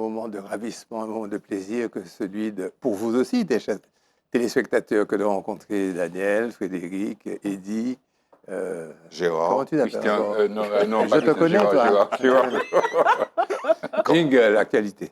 moment de ravissement, un moment de plaisir que celui de, pour vous aussi, des téléspectateurs que de rencontrer Daniel, Frédéric, Eddy, comment Gérard. tu t'appelles Christian, encore? non, Je pas te Christian, connais, toi. Gérard. Jingle, l'actualité.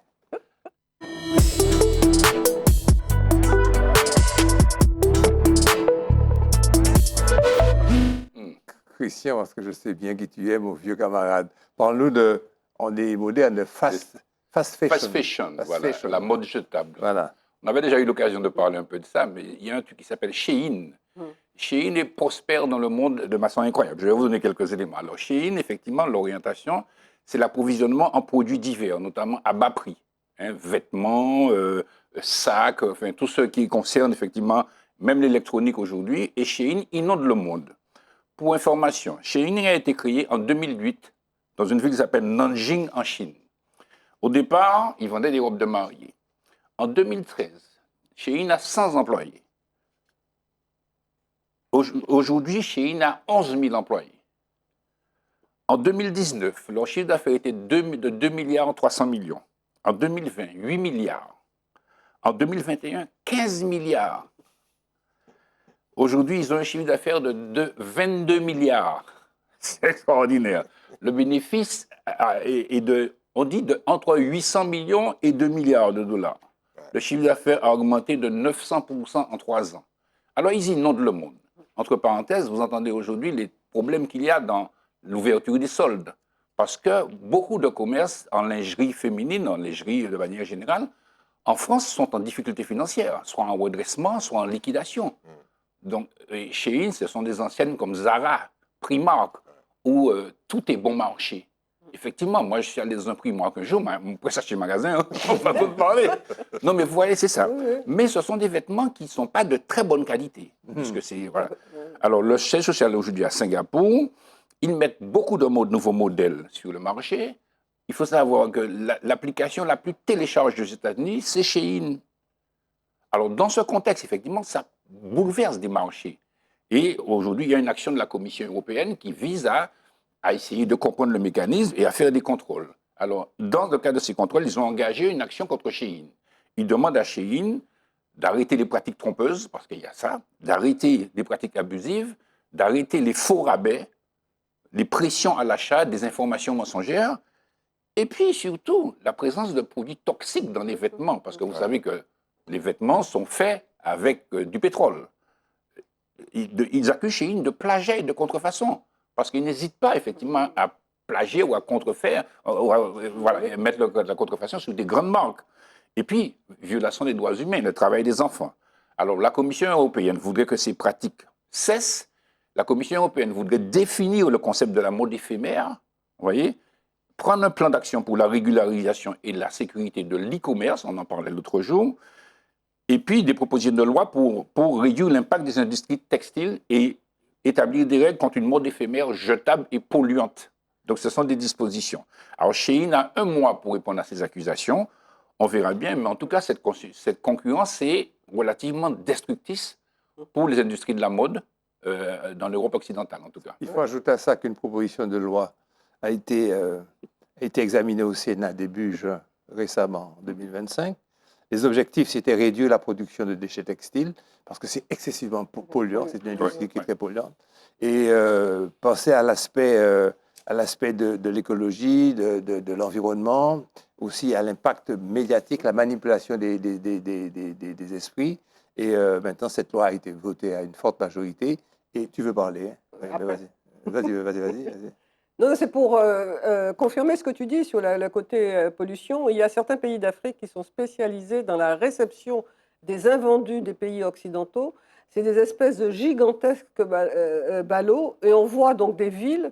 Christian, parce que je sais bien qui tu es, mon vieux camarade. Parle-nous de, on est moderne, de fast fashion. Fast fashion, voilà, la mode jetable. Voilà. On avait déjà eu l'occasion de parler un peu de ça, mais il y a un truc qui s'appelle Shein. Shein est prospère dans le monde de façon incroyable. Je vais vous donner quelques éléments. Alors, Shein, effectivement, l'orientation, c'est l'approvisionnement en produits divers, notamment à bas prix. Hein, vêtements, sacs, enfin, tout ce qui concerne effectivement même l'électronique aujourd'hui. Et Shein inonde le monde. Pour information, Shein a été créé en 2008 dans une ville qui s'appelle Nanjing en Chine. Au départ, ils vendaient des robes de mariée. En 2013, Shein a 100 employés. Aujourd'hui, Shein a 11 000 employés. En 2019, leur chiffre d'affaires était de 2 milliards 300 millions. En 2020, 8 milliards. En 2021, 15 milliards. Aujourd'hui, ils ont un chiffre d'affaires de 22 milliards. C'est extraordinaire. Le bénéfice est de, on dit, entre 800 millions et 2 milliards de dollars. Le chiffre d'affaires a augmenté de 900% en 3 ans. Alors, ils inondent le monde. Entre parenthèses, vous entendez aujourd'hui les problèmes qu'il y a dans l'ouverture des soldes. Parce que beaucoup de commerces en lingerie féminine, en lingerie de manière générale, en France sont en difficulté financière, soit en redressement, soit en liquidation. Donc, chez Shein, ce sont des anciennes comme Zara, Primark, où tout est bon marché. Effectivement, moi, je suis allé dans un Primark un jour, mon pressage chez magasin, on va pas parler. Non, mais vous voyez, c'est ça. Mais ce sont des vêtements qui ne sont pas de très bonne qualité. Puisque c'est, voilà. Alors, le siège social aujourd'hui à Singapour, ils mettent beaucoup de nouveaux modèles sur le marché. Il faut savoir que l'application la plus téléchargée aux États-Unis, c'est Shein. Alors, dans ce contexte, effectivement, ça bouleverse des marchés. Et aujourd'hui, il y a une action de la Commission européenne qui vise à essayer de comprendre le mécanisme et à faire des contrôles. Alors, dans le cadre de ces contrôles, ils ont engagé une action contre Shein. Ils demandent à Shein d'arrêter les pratiques trompeuses, parce qu'il y a ça, d'arrêter les pratiques abusives, d'arrêter les faux rabais, les pressions à l'achat, des informations mensongères, et puis surtout la présence de produits toxiques dans les vêtements, parce que vous savez que les vêtements sont faits avec du pétrole. Ils accusent Shein de plagiat et de contrefaçon, parce qu'ils n'hésitent pas effectivement à plagier ou à contrefaire, voilà, mettre la contrefaçon sur des grandes marques. Et puis, violation des droits humains, le travail des enfants. Alors, la Commission européenne voudrait que ces pratiques cessent. La Commission européenne voudrait définir le concept de la mode éphémère, vous voyez, prendre un plan d'action pour la régularisation et la sécurité de l'e-commerce, on en parlait l'autre jour, et puis des propositions de loi pour réduire l'impact des industries textiles et établir des règles contre une mode éphémère jetable et polluante. Donc, ce sont des dispositions. Alors, Shein a 1 mois pour répondre à ces accusations. On verra bien, mais en tout cas, cette concurrence est relativement destructrice pour les industries de la mode dans l'Europe occidentale, en tout cas. Il faut ajouter à ça qu'une proposition de loi a été examinée au Sénat début juin, récemment, en 2025. Les objectifs, c'était réduire la production de déchets textiles, parce que c'est excessivement polluant, c'est une industrie qui est très polluante, et penser à l'aspect de l'écologie, de l'environnement, aussi à l'impact médiatique, la manipulation des esprits. Et maintenant, cette loi a été votée à une forte majorité. Et tu veux parler, hein? Vas-y. Non, c'est pour confirmer ce que tu dis sur le côté pollution. Il y a certains pays d'Afrique qui sont spécialisés dans la réception des invendus des pays occidentaux. C'est des espèces de gigantesques ballots. Et on voit donc des villes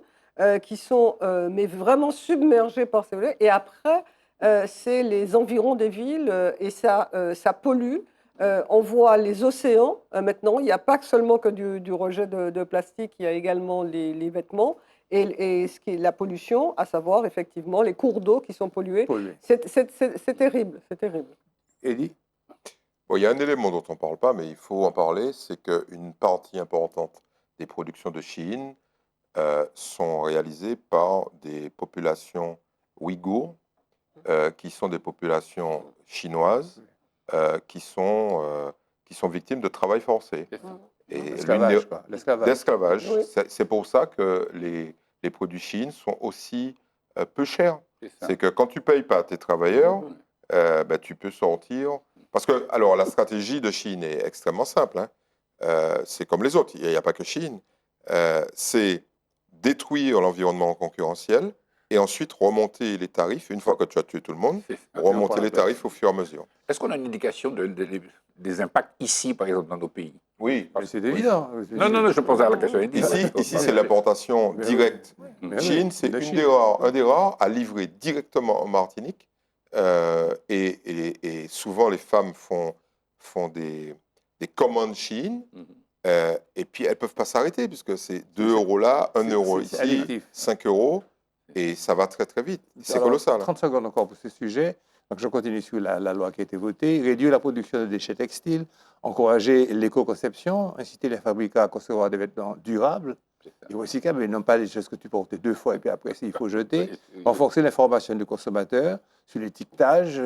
qui sont mais vraiment submergées par ces ballots. Et après, c'est les environs des villes et ça pollue. On voit les océans maintenant. Il n'y a pas seulement que du rejet de plastique, il y a également les vêtements. Et ce qui est la pollution, à savoir effectivement les cours d'eau qui sont pollués. C'est terrible, c'est terrible. Eddy? Bon, il y a un élément dont on ne parle pas, mais il faut en parler, c'est qu'une partie importante des productions de Shein sont réalisées par des populations ouïghours qui sont des populations chinoises qui sont victimes de travail forcé. Et L'esclavage, quoi. L'esclavage. d'esclavage. Oui. C'est pour ça que les produits Chine sont aussi peu chers. C'est que quand tu ne payes pas tes travailleurs, ben, tu peux sortir. Parce que, alors, la stratégie de Chine est extrêmement simple. Hein. C'est comme les autres. Il n'y a pas que Chine. C'est détruire l'environnement concurrentiel et ensuite remonter les tarifs. Une fois que tu as tué tout le monde, C'est ça. remonter les tarifs au fur et à mesure. Est-ce qu'on a une indication des impacts ici, par exemple, dans nos pays? Oui. Mais c'est évident. Non, je posais la question. Ici c'est l'importation Mais directe. Mais oui, Chine, c'est de un Chine. des rares à livrer directement en Martinique. Et souvent, les femmes font des commandes Chine. Et puis, elles ne peuvent pas s'arrêter, puisque c'est 2 euros là, 1 euro c'est ici, addictif. 5 euros. Et ça va très, très vite. C'est Alors, colossal. 30 secondes encore pour ce sujet. Donc, je continue sur la loi qui a été votée. Réduire la production de déchets textiles, encourager l'éco-conception, inciter les fabricants à concevoir des vêtements durables et recyclables, mais non pas les choses que tu portes 2 fois et puis après, il faut jeter. Renforcer l'information du consommateur sur l'étiquetage,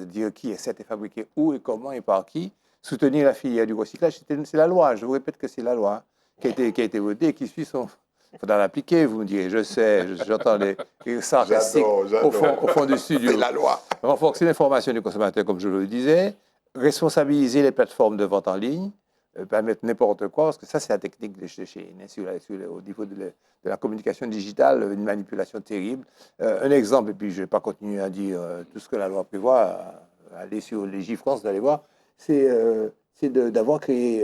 dire qui est fabriqué où et comment et par qui. Soutenir la filière du recyclage, c'est la loi. Je vous répète que c'est la loi qui a été votée et qui suit son... Il faudra l'appliquer, vous me direz, je sais, j'entends les sarcastiques au fond du studio. C'est la loi. Renforcer l'information du consommateur, comme je le disais, responsabiliser les plateformes de vente en ligne, permettre n'importe quoi, parce que ça, c'est la technique de chez Chine, au niveau de la communication digitale, une manipulation terrible. Un exemple, et puis je ne vais pas continuer à dire tout ce que la loi prévoit, aller sur Légifrance, d'aller voir, c'est d'avoir créé,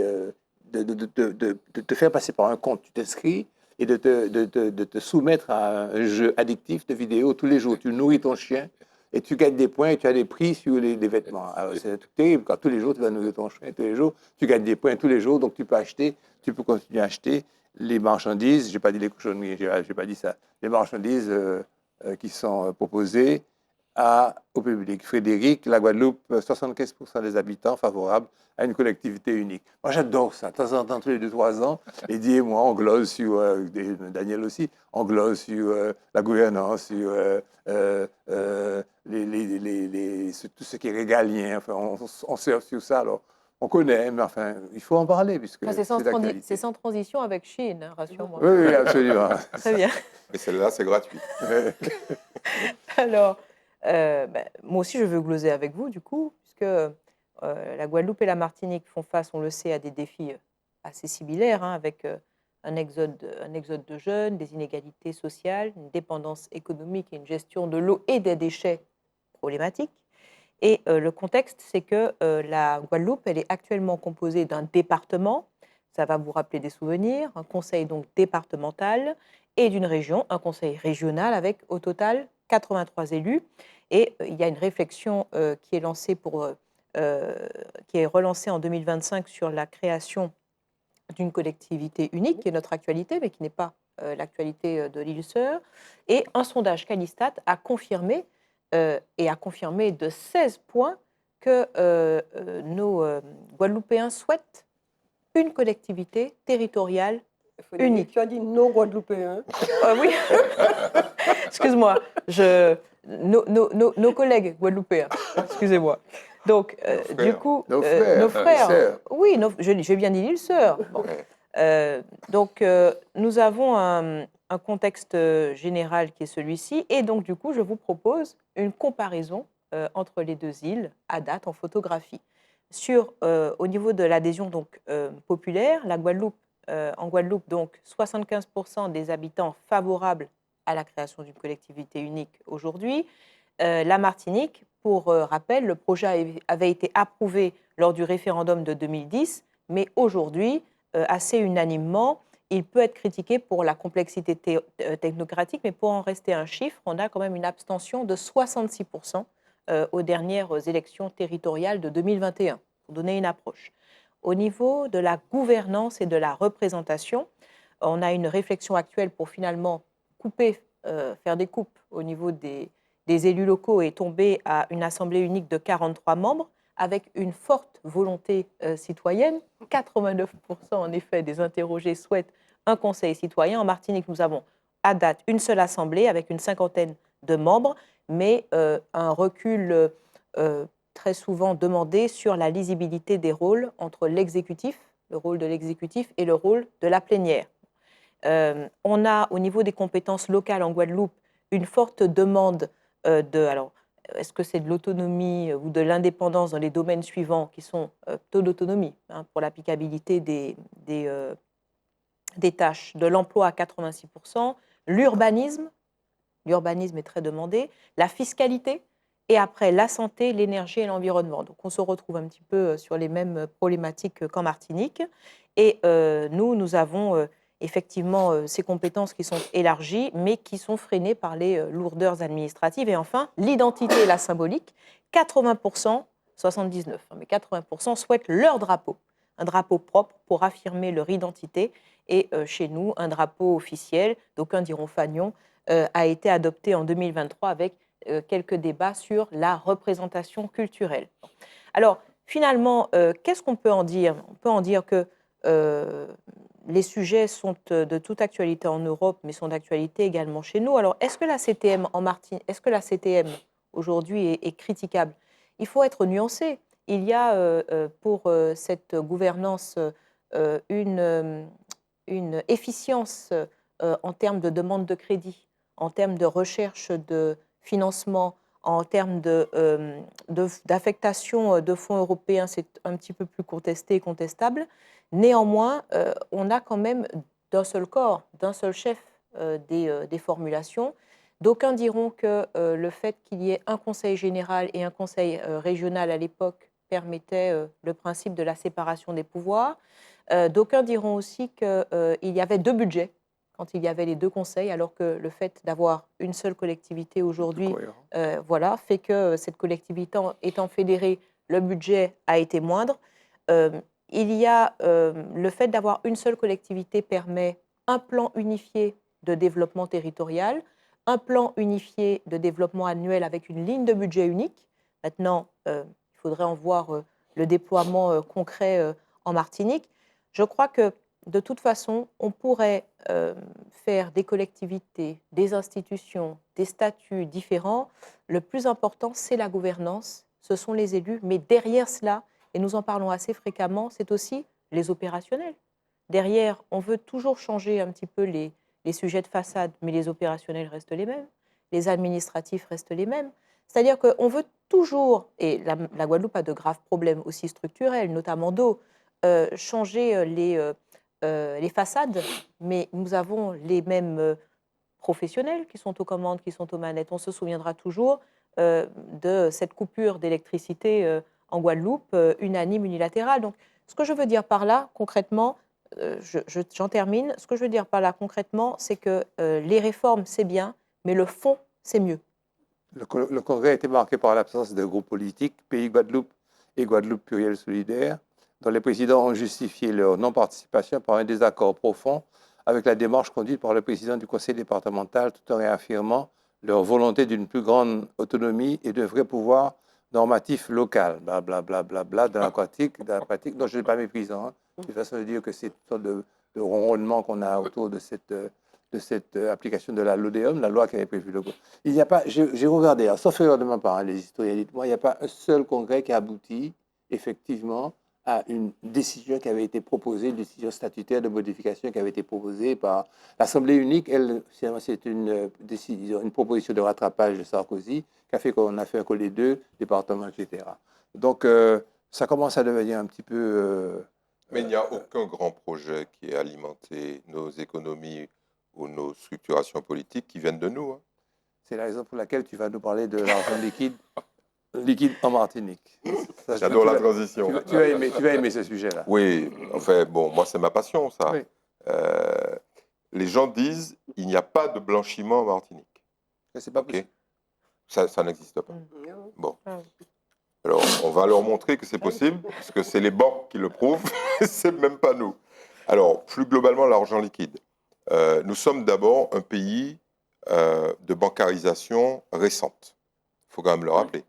de te faire passer par un compte, tu t'inscris, et de te soumettre à un jeu addictif de vidéos tous les jours. Tu nourris ton chien et tu gagnes des points et tu as des prix sur les vêtements. Alors, c'est terrible, quand tous les jours tu vas nourrir ton chien, tous les jours, tu gagnes des points tous les jours, donc tu peux continuer à acheter les marchandises, je n'ai pas dit les cochonneries, je n'ai pas dit ça, les marchandises qui sont proposées au public. Frédéric, la Guadeloupe, 75% des habitants favorables à une collectivité unique. Moi, j'adore ça. De temps en temps, tous les 2-3 ans, Eddie et moi, on glose sur, Daniel aussi, on glose sur la gouvernance, sur tout ce qui est régalien. Enfin, on surfe sur ça. Alors, on connaît, mais enfin, il faut en parler, puisque Enfin, c'est sans transition avec Chine, hein, rassure-moi. Oui, absolument. Très bien. Et celle-là, c'est gratuit. Alors, moi aussi, je veux gloser avec vous, du coup, puisque la Guadeloupe et la Martinique font face, on le sait, à des défis assez similaires, hein, avec un exode de jeunes, des inégalités sociales, une dépendance économique et une gestion de l'eau et des déchets problématiques. Et le contexte, c'est que la Guadeloupe, elle est actuellement composée d'un département, ça va vous rappeler des souvenirs, un conseil donc départemental, et d'une région, un conseil régional avec au total 83 élus. Et il y a une réflexion qui est lancée qui est relancée en 2025 sur la création d'une collectivité unique, qui est notre actualité, mais qui n'est pas l'actualité de l'île-Sœur. Et un sondage Calistat a confirmé, de 16 points, que nos Guadeloupéens souhaitent une collectivité territoriale unique. Tu as dit non Guadeloupéens. Oui, excuse-moi, nos collègues guadeloupéens, excusez-moi. Donc, du coup, nos frères, sœurs. Oui, j'ai bien dit l'île-Sœur. Bon. Donc, nous avons un contexte général qui est celui-ci, et donc, du coup, je vous propose une comparaison entre les deux îles, à date, en photographie. Au niveau de l'adhésion donc, populaire, en Guadeloupe, donc, 75% des habitants favorables à la création d'une collectivité unique aujourd'hui. La Martinique, pour rappel, le projet avait été approuvé lors du référendum de 2010, mais aujourd'hui, assez unanimement, il peut être critiqué pour la complexité technocratique, mais pour en rester un chiffre, on a quand même une abstention de 66% aux dernières élections territoriales de 2021, pour donner une approche. Au niveau de la gouvernance et de la représentation, on a une réflexion actuelle pour finalement faire des coupes au niveau des élus locaux et tomber à une assemblée unique de 43 membres, avec une forte volonté citoyenne. 89% en effet des interrogés souhaitent un conseil citoyen. En Martinique, nous avons à date une seule assemblée avec une 50aine de membres, mais un recul très souvent demandé sur la lisibilité des rôles entre l'exécutif, le rôle de l'exécutif et le rôle de la plénière. On a, au niveau des compétences locales en Guadeloupe, une forte demande alors, est-ce que c'est de l'autonomie ou de l'indépendance dans les domaines suivants qui sont taux d'autonomie pour l'applicabilité des tâches, de l'emploi à 86%, l'urbanisme est très demandé, la fiscalité, et après la santé, l'énergie et l'environnement. Donc on se retrouve un petit peu sur les mêmes problématiques qu'en Martinique. Et nous avons effectivement ces compétences qui sont élargies, mais qui sont freinées par les lourdeurs administratives. Et enfin, l'identité et la symbolique, 80%, 79%, mais 80% souhaitent leur drapeau, un drapeau propre pour affirmer leur identité. Et chez nous, un drapeau officiel, d'aucuns diront fanion, a été adopté en 2023 avec quelques débats sur la représentation culturelle. Alors, finalement, qu'est-ce qu'on peut en dire? On peut en dire que les sujets sont de toute actualité en Europe, mais sont d'actualité également chez nous. Alors, est-ce que la CTM aujourd'hui est critiquable? Il faut être nuancé. Il y a pour cette gouvernance une efficience en termes de demande de crédit, en termes de recherche de financement, en termes d'affectation de fonds européens, c'est un petit peu plus contesté et contestable. Néanmoins, on a quand même d'un seul corps, d'un seul chef des formulations. D'aucuns diront que le fait qu'il y ait un conseil général et un conseil régional à l'époque permettait le principe de la séparation des pouvoirs. D'aucuns diront aussi qu'il y avait deux budgets quand il y avait les deux conseils, alors que le fait d'avoir une seule collectivité aujourd'hui fait que cette collectivité étant fédérée, le budget a été moindre. Il y a le fait d'avoir une seule collectivité permet un plan unifié de développement territorial, un plan unifié de développement annuel avec une ligne de budget unique. Maintenant, il faudrait en voir le déploiement concret en Martinique. Je crois que de toute façon, on pourrait faire des collectivités, des institutions, des statuts différents. Le plus important, c'est la gouvernance, ce sont les élus, mais derrière cela, et nous en parlons assez fréquemment, c'est aussi les opérationnels. Derrière, on veut toujours changer un petit peu les sujets de façade, mais les opérationnels restent les mêmes, les administratifs restent les mêmes. C'est-à-dire qu'on veut toujours, et la Guadeloupe a de graves problèmes aussi structurels, notamment d'eau, changer les façades, mais nous avons les mêmes professionnels qui sont aux commandes, qui sont aux manettes. On se souviendra toujours de cette coupure d'électricité en Guadeloupe, unanime, unilatérale. Donc, ce que je veux dire par là, concrètement, j'en termine, ce que je veux dire par là, concrètement, c'est que les réformes, c'est bien, mais le fond, c'est mieux. Le Congrès a été marqué par l'absence de groupes politiques, Pays Guadeloupe et Guadeloupe Pluriel Solidaire, dont les présidents ont justifié leur non-participation par un désaccord profond avec la démarche conduite par le président du conseil départemental, tout en réaffirmant leur volonté d'une plus grande autonomie et d'un vrai pouvoir normatif local. Blablabla, de la pratique, dont je n'ai pas méprisant. C'est une façon de dire que c'est une sorte de ronronnement qu'on a autour de cette application de la LODEOM, la loi qui avait prévu le... Il n'y a pas, j'ai regardé, sauf erreur de ma part, les historiens, dites-moi, il n'y a pas un seul congrès qui a abouti, effectivement, à une décision qui avait été proposée, une décision statutaire de modification qui avait été proposée par l'Assemblée unique. C'est une proposition de rattrapage de Sarkozy qui a fait qu'on a fait un collet 2, département, etc. Donc, ça commence à devenir un petit peu... Mais il n'y a aucun grand projet qui ait alimenté nos économies ou nos structurations politiques qui viennent de nous. Hein. C'est la raison pour laquelle tu vas nous parler de l'argent liquide en Martinique. J'adore la transition. Tu vas aimer ce sujet-là. Oui, enfin, bon, moi, c'est ma passion, ça. Oui. Les gens disent il n'y a pas de blanchiment en Martinique. C'est pas possible. Ça n'existe pas. Bon. Alors, on va leur montrer que c'est possible, parce que c'est les banques qui le prouvent, c'est même pas nous. Alors, plus globalement, l'argent liquide. Nous sommes d'abord un pays de bancarisation récente. Il faut quand même le rappeler.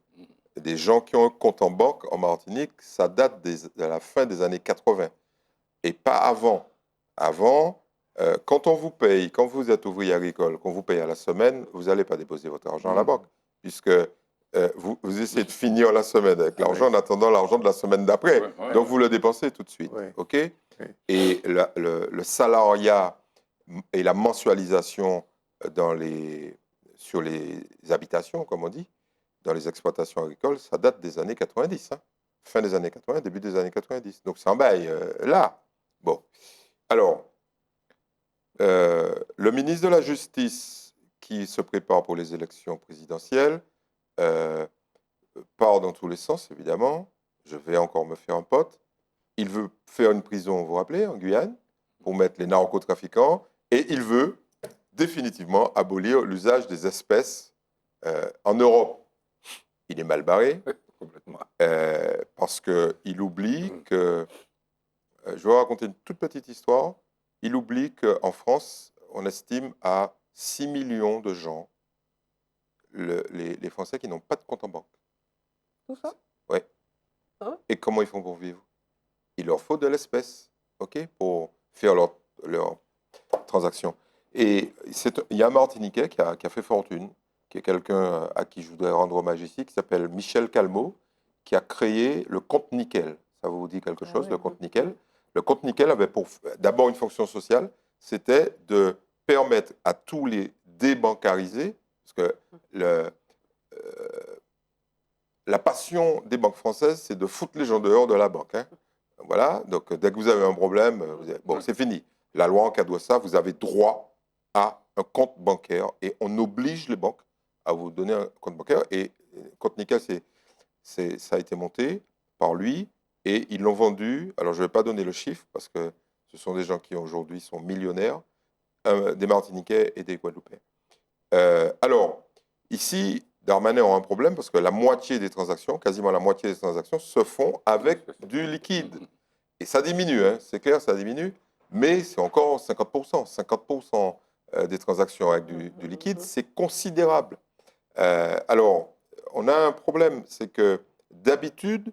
Des gens qui ont un compte en banque en Martinique, ça date de la fin des années 80. Et pas avant. Avant, quand on vous paye, quand vous êtes ouvrier agricole, qu'on vous paye à la semaine, vous n'allez pas déposer votre argent à la banque. puisque vous essayez de finir la semaine avec l'argent en attendant l'argent de la semaine d'après. Donc, vous le dépensez tout de suite. OK? Et le salariat et la mensualisation sur les habitations, comme on dit, dans les exploitations agricoles, ça date des années 90. Hein. Fin des années 80, début des années 90. Donc, c'est un bail là. Bon. Alors, le ministre de la Justice, qui se prépare pour les élections présidentielles, part dans tous les sens, évidemment. Je vais encore me faire un pote. Il veut faire une prison, vous vous rappelez, en Guyane, pour mettre les narcotrafiquants. Et il veut définitivement abolir l'usage des espèces en Europe. Il est mal barré, Complètement. parce qu'il oublie que... je vais vous raconter une toute petite histoire. Il oublie qu'en France, on estime à 6 millions de gens, les Français qui n'ont pas de compte en banque. Tout ça? Oui. Ah. Et comment ils font pour vivre? Il leur faut de l'espèce, OK, pour faire leurs transactions. Et il y a un Martiniquais qui a fait fortune, qui est quelqu'un à qui je voudrais rendre hommage ici, qui s'appelle Michel Calmeau, qui a créé le compte nickel. Ça vous dit quelque chose, oui. le compte nickel? Le compte nickel avait d'abord une fonction sociale, c'était de permettre à tous les débancarisés, parce que la passion des banques françaises, c'est de foutre les gens dehors de la banque. Hein. Voilà, donc dès que vous avez un problème, bon, c'est fini. La loi encadre ça, vous avez droit à un compte bancaire et on oblige les banques à vous donner un compte bancaire. Et le compte nickel, ça a été monté par lui et ils l'ont vendu. Alors, je ne vais pas donner le chiffre parce que ce sont des gens qui aujourd'hui sont millionnaires, des Martiniquais et des Guadeloupéens. Alors, ici, Darmanin a un problème parce que la moitié des transactions, quasiment la moitié des transactions, se font avec du liquide. Et ça diminue, hein, c'est clair, ça diminue, mais c'est encore 50%. 50% des transactions avec du liquide, c'est considérable. Alors, on a un problème, c'est que d'habitude,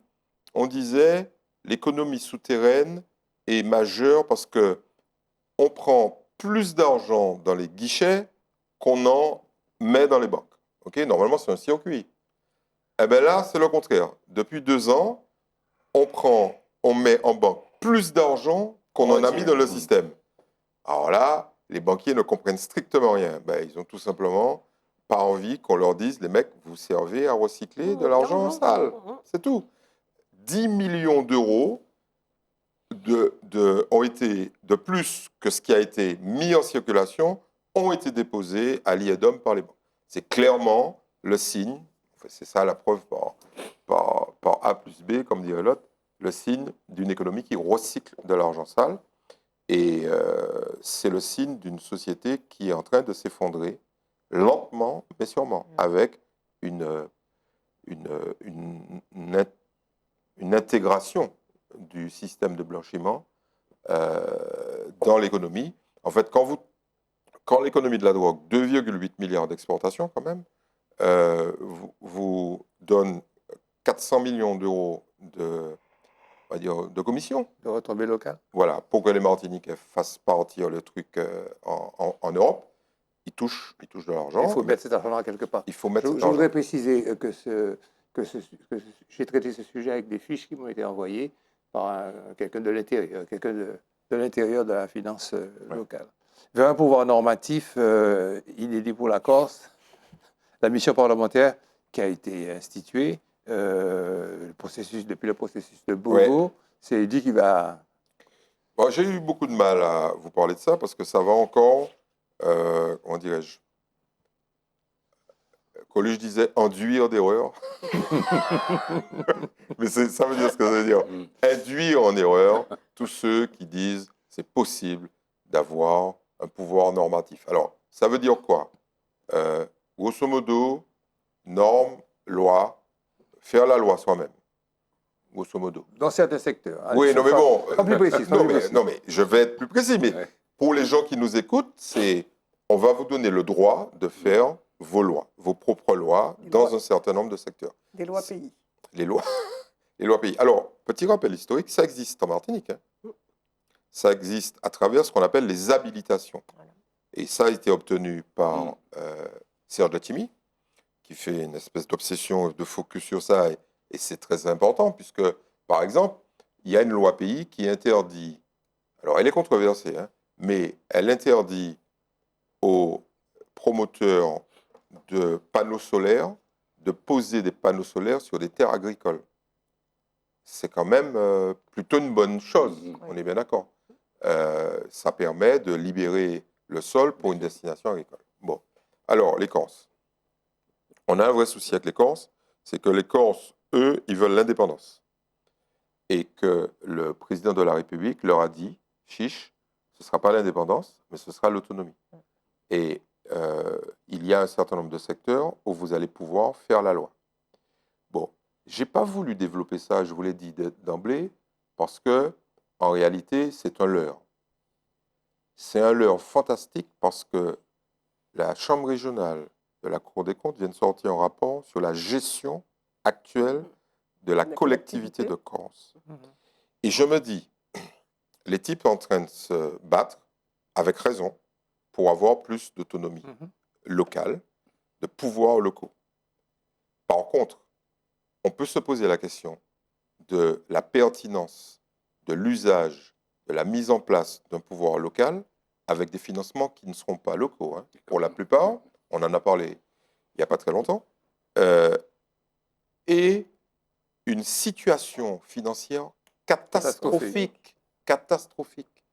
on disait l'économie souterraine est majeure parce que on prend plus d'argent dans les guichets qu'on en met dans les banques. Okay, normalement, c'est un circuit. Eh bien là, c'est le contraire. Depuis 2 ans, on met en banque plus d'argent qu'on en a mis dans le système. Alors là, les banquiers ne comprennent strictement rien. Ben, ils ont tout simplement pas envie qu'on leur dise, les mecs, vous servez à recycler de l'argent sale. C'est tout. 10 millions d'euros ont été, de plus que ce qui a été mis en circulation, ont été déposés à l'IEDOM par les banques. C'est clairement le signe, c'est ça la preuve par A plus B, comme dirait l'autre, le signe d'une économie qui recycle de l'argent sale. Et c'est le signe d'une société qui est en train de s'effondrer, lentement, mais sûrement, avec une intégration du système de blanchiment dans l'économie. En fait, quand l'économie de la drogue, 2,8 milliards d'exportations quand même, vous donne 400 millions d'euros de commission. De retombées locales. Voilà, pour que les Martiniquais fassent partir le truc en Europe, ils touchent de l'argent. Il faut mettre cet argent quelque part. Il faut mettre cet Je argent. voudrais préciser que j'ai traité ce sujet avec des fiches qui m'ont été envoyées par quelqu'un de l'intérieur de la finance locale. Vers un pouvoir normatif inédit pour la Corse, la mission parlementaire qui a été instituée, depuis le processus de Beauvau, c'est dit qu'il va... Bon, j'ai eu beaucoup de mal à vous parler de ça parce que ça va encore, comment dirais-je, Coluche disait induire d'erreur. Mais ça veut dire ce que ça veut dire. Induire en erreur tous ceux qui disent c'est possible d'avoir un pouvoir normatif. Alors, ça veut dire quoi? Grosso modo, normes, loi, faire la loi soi-même. Grosso modo. Dans certains secteurs. Allez, Oui, non mais bon. Plus précis. Non mais je vais être plus précis. Mais pour les gens qui nous écoutent, on va vous donner le droit de faire vos lois, vos propres lois, un certain nombre de secteurs. Des lois pays. Les lois pays. Alors, petit rappel historique, ça existe en Martinique. Hein. Ça existe à travers ce qu'on appelle les habilitations. Et ça a été obtenu par Serge Letchimy. qui fait une espèce d'obsession, de focus sur ça, et c'est très important, puisque, par exemple, il y a une loi pays qui interdit, alors elle est controversée, hein, mais elle interdit aux promoteurs de panneaux solaires de poser des panneaux solaires sur des terres agricoles. C'est quand même plutôt une bonne chose, on est bien d'accord. Ça permet de libérer le sol pour une destination agricole. Bon, alors les Corses. On a un vrai souci avec les Corses, c'est que les Corses, eux, ils veulent l'indépendance. Et que le président de la République leur a dit, chiche, ce ne sera pas l'indépendance, mais ce sera l'autonomie. Et il y a un certain nombre de secteurs où vous allez pouvoir faire la loi. Bon, je n'ai pas voulu développer ça, je vous l'ai dit d'emblée, parce que, en réalité, c'est un leurre. C'est un leurre fantastique parce que la Chambre régionale de la Cour des comptes vient de sortir un rapport sur la gestion actuelle de la collectivité de Corse. Et je me dis, les types sont en train de se battre, avec raison, pour avoir plus d'autonomie locale, de pouvoirs locaux. Par contre, on peut se poser la question de la pertinence, de l'usage, de la mise en place d'un pouvoir local avec des financements qui ne seront pas locaux. Hein. Pour la plupart, on en a parlé il n'y a pas très longtemps, et une situation financière catastrophique. Catastrophique.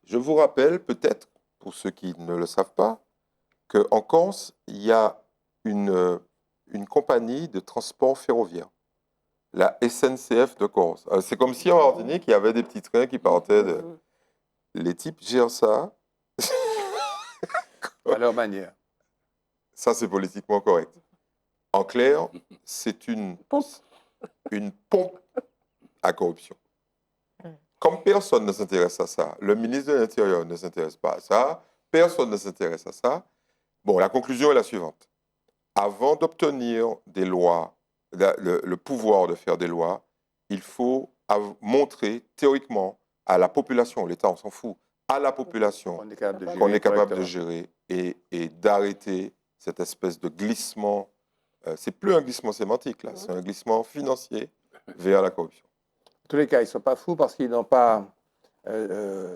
Je vous rappelle, peut-être, pour ceux qui ne le savent pas, qu'en Corse, il y a une compagnie de transport ferroviaire, la SNCF de Corse. C'est comme si en Martinique, il y avait des petits trains qui partaient de... Les types gèrent ça. À leur manière. Ça, c'est politiquement correct. En clair, c'est une pompe à corruption. Comme personne ne s'intéresse à ça, le ministre de l'Intérieur ne s'intéresse pas à ça, personne ne s'intéresse à ça. Bon, la conclusion est la suivante. Avant d'obtenir des lois, le pouvoir de faire des lois, il faut montrer théoriquement à la population, l'État on s'en fout, à la population qu'on est capable de gérer et d'arrêter cette espèce de glissement. C'est plus un glissement sémantique, là, c'est un glissement financier vers la corruption. En tous les cas, ils ne sont pas fous parce qu'ils n'ont pas...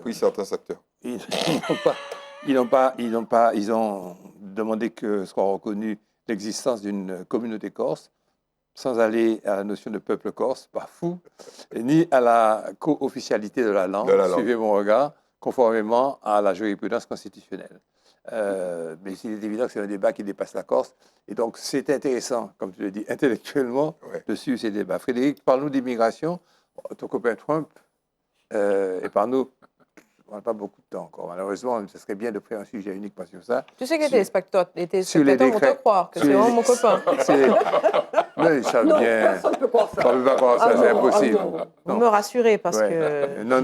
Oui, certains secteurs. Ils ont demandé que soit reconnue l'existence d'une communauté corse, sans aller à la notion de peuple corse, pas fou, ni à la co-officialité de la langue, suivez mon regard, conformément à la jurisprudence constitutionnelle. Mais il est évident que c'est un débat qui dépasse la Corse, et donc c'est intéressant, comme tu le dis, intellectuellement, de suivre ces débats. Frédéric, parle-nous d'immigration. Ton copain Trump, et parle-nous. On n'a pas beaucoup de temps encore. Malheureusement, ce serait bien de faire un sujet uniquement sur ça. Tu sais que les téléspectateurs vont te croire que c'est vraiment mon copain. Mais ils savent bien. Personne ne peut croire ça. On ne peut pas croire ça, c'est impossible. Vous me rassurez parce que... Non.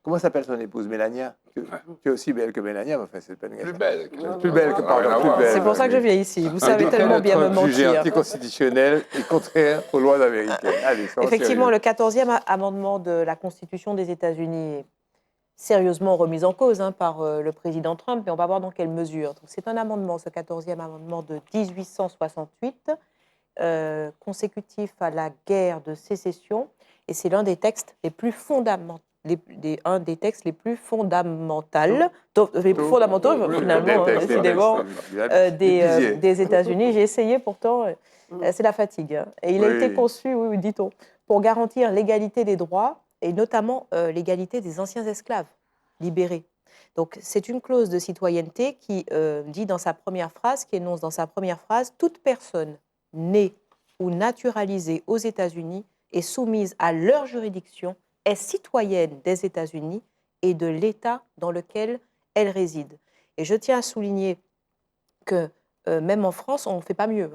Comment s'appelle son épouse, Mélania? Tu es aussi belle que Mélania, mais enfin, c'est pas une Plus belle. Plus belle que, pardon, plus belle. C'est pour ça que je viens ici. Vous savez tellement bien me mentir. Jugé anticonstitutionnel et contraire aux lois américaines. Allez, effectivement, le 14e amendement de la Constitution des États-Unis est sérieusement remis en cause par le président Trump, mais on va voir dans quelle mesure. C'est un amendement, ce 14e amendement de 1868, consécutif à la guerre de sécession, et c'est l'un des textes les plus fondamentaux. Un des textes les plus fondamentaux, finalement, décidément, des États-Unis. J'ai essayé pourtant, c'est la fatigue. Et il a été conçu, oui, dit-on, pour garantir l'égalité des droits et notamment l'égalité des anciens esclaves libérés. Donc c'est une clause de citoyenneté qui dit dans sa première phrase, qui énonce dans sa première phrase, toute personne née ou naturalisée aux États-Unis est soumise à leur juridiction, est citoyenne des États-Unis et de l'État dans lequel elle réside. Et je tiens à souligner que même en France, on ne fait pas mieux.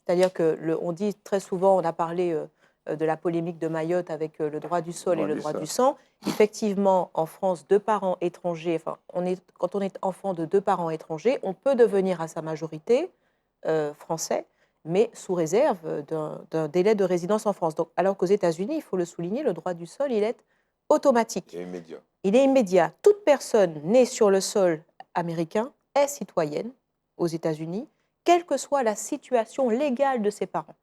C'est-à-dire qu'on dit très souvent, on a parlé de la polémique de Mayotte avec le droit du sol et le droit du sang. Effectivement, en France, deux parents étrangers, quand on est enfant de deux parents étrangers, on peut devenir à sa majorité français, mais sous réserve d'un délai de résidence en France. Donc, alors qu'aux États-Unis, il faut le souligner, le droit du sol, il est automatique. Il est immédiat. Il est immédiat. Toute personne née sur le sol américain est citoyenne aux États-Unis, quelle que soit la situation légale de ses parents.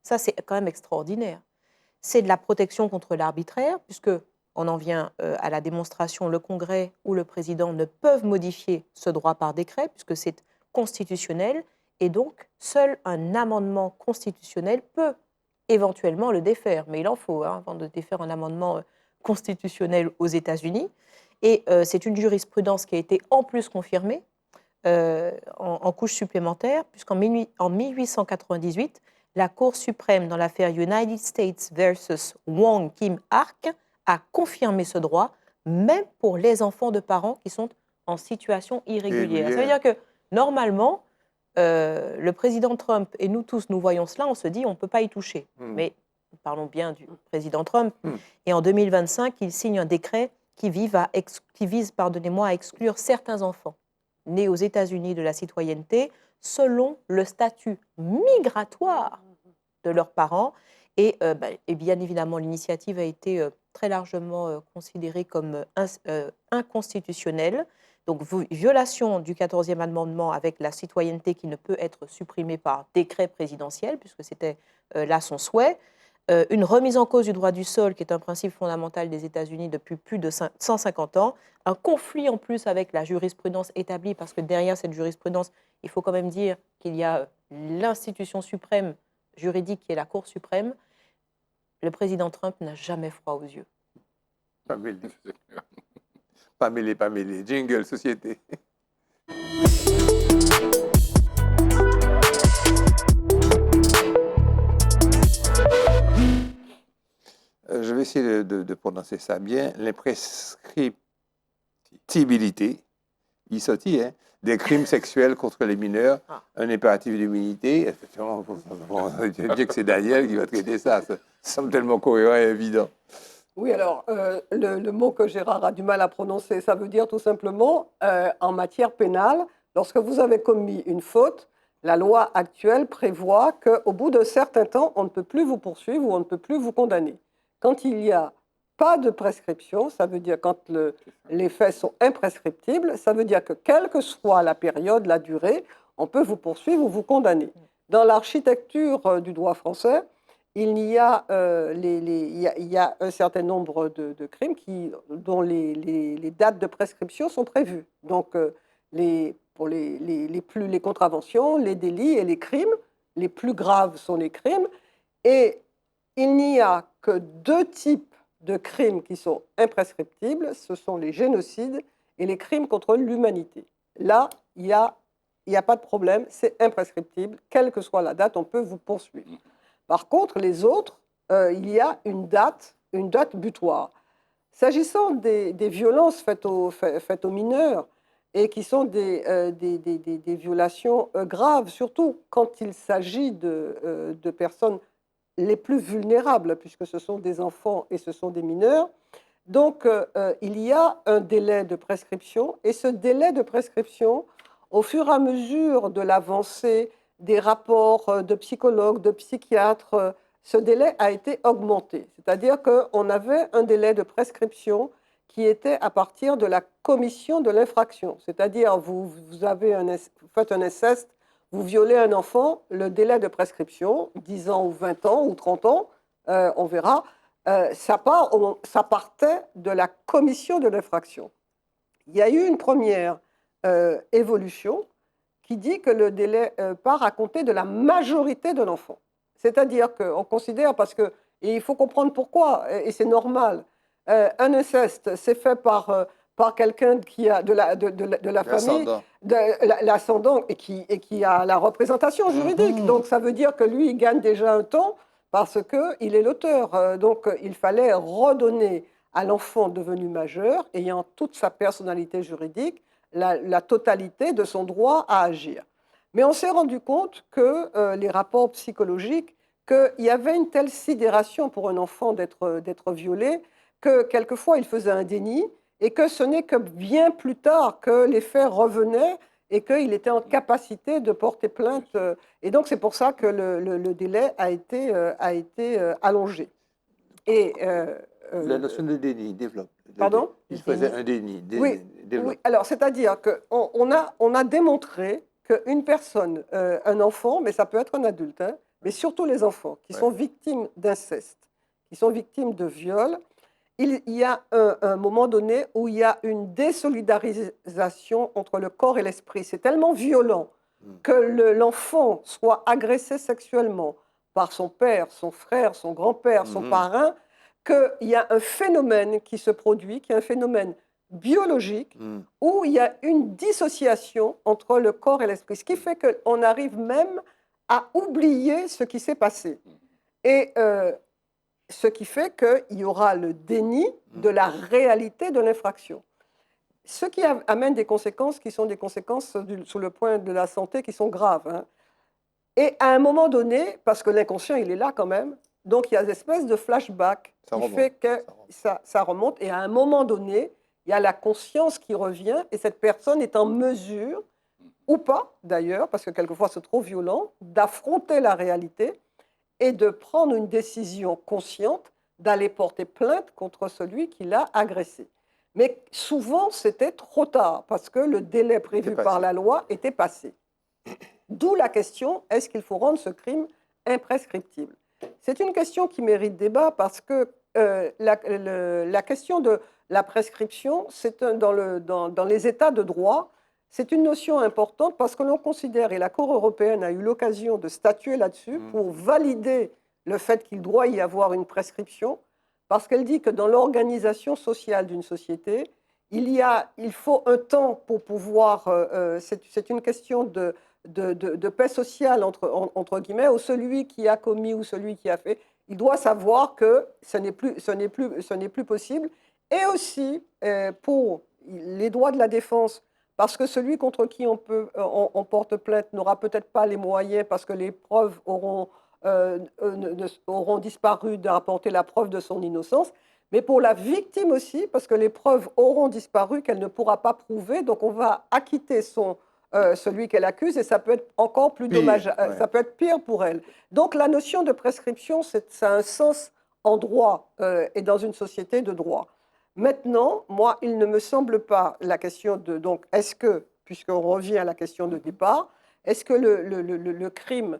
Ça, c'est quand même extraordinaire. C'est de la protection contre l'arbitraire, puisque on en vient à la démonstration, le Congrès ou le président ne peuvent modifier ce droit par décret, puisque c'est constitutionnel, et donc seul un amendement constitutionnel peut éventuellement le défaire. Mais il en faut, avant de défaire un amendement constitutionnel aux États-Unis. Et c'est une jurisprudence qui a été en plus confirmée en couche supplémentaire, puisqu'en 1898, la Cour suprême, dans l'affaire United States versus Wong Kim Ark, a confirmé ce droit, même pour les enfants de parents qui sont en situation irrégulière. Ça veut dire que, normalement, le président Trump et nous tous, nous voyons cela, on se dit on ne peut pas y toucher. Mais parlons bien du président Trump. Et en 2025, il signe un décret qui vise à exclure certains enfants nés aux États-Unis de la citoyenneté selon le statut migratoire de leurs parents. Et bien évidemment, l'initiative a été très largement considérée comme inconstitutionnelle. Donc, violation du 14e amendement avec la citoyenneté qui ne peut être supprimée par décret présidentiel, puisque c'était là son souhait. Une remise en cause du droit du sol, qui est un principe fondamental des États-Unis depuis plus de 150 ans. Un conflit en plus avec la jurisprudence établie, parce que derrière cette jurisprudence, il faut quand même dire qu'il y a l'institution suprême juridique qui est la Cour suprême. Le président Trump n'a jamais froid aux yeux. Pas mêlé. Jingle, société. Je vais essayer de prononcer ça bien. L'imprescriptibilité, il sortit, des crimes sexuels contre les mineurs, un impératif d'immunité. Je dis que c'est Daniel qui va traiter ça. Ça semble tellement cohérent et évident. Oui, alors, le mot que Gérard a du mal à prononcer, ça veut dire tout simplement, en matière pénale, lorsque vous avez commis une faute, la loi actuelle prévoit qu'au bout d'un certain temps, on ne peut plus vous poursuivre ou on ne peut plus vous condamner. Quand il n'y a pas de prescription, ça veut dire quand les faits sont imprescriptibles, ça veut dire que quelle que soit la période, la durée, on peut vous poursuivre ou vous condamner. Dans l'architecture du droit français, il y a un certain nombre de crimes dont les dates de prescription sont prévues. Donc, pour les contraventions, les délits et les crimes, les plus graves sont les crimes. Et il n'y a que deux types de crimes qui sont imprescriptibles, ce sont les génocides et les crimes contre l'humanité. Là, il n'y a pas de problème, c'est imprescriptible, quelle que soit la date, on peut vous poursuivre. Par contre, les autres, il y a une date butoir. S'agissant des violences faites aux mineurs, et qui sont des violations graves, surtout quand il s'agit de personnes les plus vulnérables, puisque ce sont des enfants et ce sont des mineurs. Donc, il y a un délai de prescription, et ce délai de prescription, au fur et à mesure de l'avancée des rapports de psychologues, de psychiatres, ce délai a été augmenté. C'est-à-dire qu'on avait un délai de prescription qui était à partir de la commission de l'infraction. C'est-à-dire, vous faites un inceste, vous violez un enfant, le délai de prescription, 10 ans ou 20 ans ou 30 ans, on verra, ça partait de la commission de l'infraction. Il y a eu une première évolution qui dit que le délai part à compter de la majorité de l'enfant. C'est-à-dire qu'on considère, et il faut comprendre pourquoi, et c'est normal, un inceste, c'est fait par quelqu'un qui a de la famille, l'ascendant, et qui a la représentation juridique. Donc ça veut dire que lui, il gagne déjà un temps parce qu'il est l'auteur. Donc il fallait redonner à l'enfant devenu majeur, ayant toute sa personnalité juridique, la totalité de son droit à agir. Mais on s'est rendu compte que les rapports psychologiques, qu'il y avait une telle sidération pour un enfant d'être violé, que quelquefois il faisait un déni, et que ce n'est que bien plus tard que les faits revenaient et qu'il était en capacité de porter plainte. Et donc c'est pour ça que le délai a été allongé. Et, la notion de déni, développe. Pardon ? Il faisait un déni. Oui, alors c'est-à-dire qu'on a démontré qu'une personne, un enfant, mais ça peut être un adulte, hein, mais surtout les enfants qui sont victimes d'inceste, qui sont victimes de viol, il y a un moment donné où il y a une désolidarisation entre le corps et l'esprit. C'est tellement violent que l'enfant soit agressé sexuellement par son père, son frère, son grand-père, son parrain, qu'il y a un phénomène qui se produit, qui est un phénomène biologique, où il y a une dissociation entre le corps et l'esprit, ce qui fait qu'on arrive même à oublier ce qui s'est passé. Et ce qui fait qu'il y aura le déni de la réalité de l'infraction. Ce qui amène des conséquences qui sont des conséquences sur le point de la santé qui sont graves. Hein. Et à un moment donné, parce que l'inconscient, il est là quand même, donc il y a une espèce de flashback qui fait que ça remonte. Et à un moment donné, il y a la conscience qui revient et cette personne est en mesure, ou pas d'ailleurs, parce que quelquefois c'est trop violent, d'affronter la réalité et de prendre une décision consciente d'aller porter plainte contre celui qui l'a agressé. Mais souvent, c'était trop tard, parce que le délai prévu par la loi était passé. D'où la question, est-ce qu'il faut rendre ce crime imprescriptible? C'est une question qui mérite débat, parce que la question de la prescription, dans les États de droit, c'est une notion importante parce que l'on considère, et la Cour européenne a eu l'occasion de statuer là-dessus pour valider le fait qu'il doit y avoir une prescription, parce qu'elle dit que dans l'organisation sociale d'une société, il faut un temps pour pouvoir, c'est une question de paix sociale, entre guillemets, où celui qui a commis ou celui qui a fait, il doit savoir que ce n'est plus possible. Et aussi, pour les droits de la défense, parce que celui contre qui on porte plainte n'aura peut-être pas les moyens, parce que les preuves auront disparu de rapporter la preuve de son innocence, mais pour la victime aussi, parce que les preuves auront disparu, qu'elle ne pourra pas prouver, donc on va acquitter celui qu'elle accuse, et ça peut être encore plus dommageable, ça peut être pire pour elle. Donc la notion de prescription, ça a un sens en droit et dans une société de droit. Maintenant, moi, il ne me semble pas la question de... Donc, est-ce que, puisqu'on revient à la question de départ, est-ce que le crime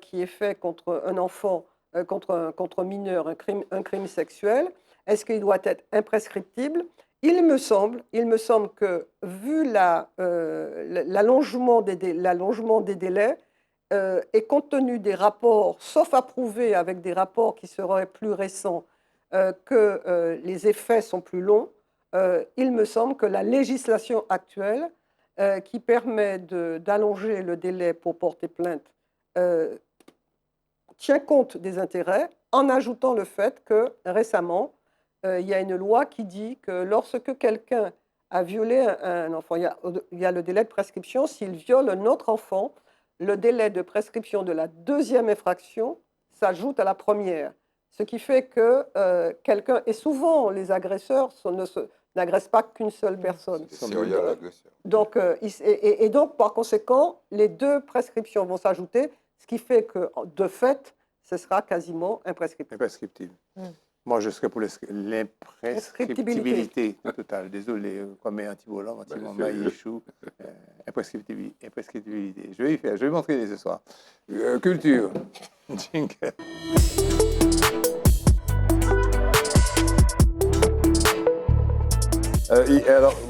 qui est fait contre un enfant, contre un mineur, un crime sexuel, est-ce qu'il doit être imprescriptible? Il me semble que, vu l'allongement des délais, et compte tenu des rapports, sauf approuvés avec des rapports qui seraient plus récents, que les effets sont plus longs, il me semble que la législation actuelle qui permet d'allonger le délai pour porter plainte tient compte des intérêts, en ajoutant le fait que récemment, il y a une loi qui dit que lorsque quelqu'un a violé un enfant, il y a le délai de prescription. S'il viole un autre enfant, le délai de prescription de la deuxième infraction s'ajoute à la première. Ce qui fait que quelqu'un, et souvent les agresseurs n'agressent pas qu'une seule personne. Donc, et donc, par conséquent, les deux prescriptions vont s'ajouter, ce qui fait que, de fait, ce sera quasiment imprescriptible. Moi, je serais pour l'imprescriptibilité totale. Désolé, comme un petit volant, maïchou, imprescriptibilité. Je vais y faire, je vais m'entraîner ce soir. Culture. Jingle.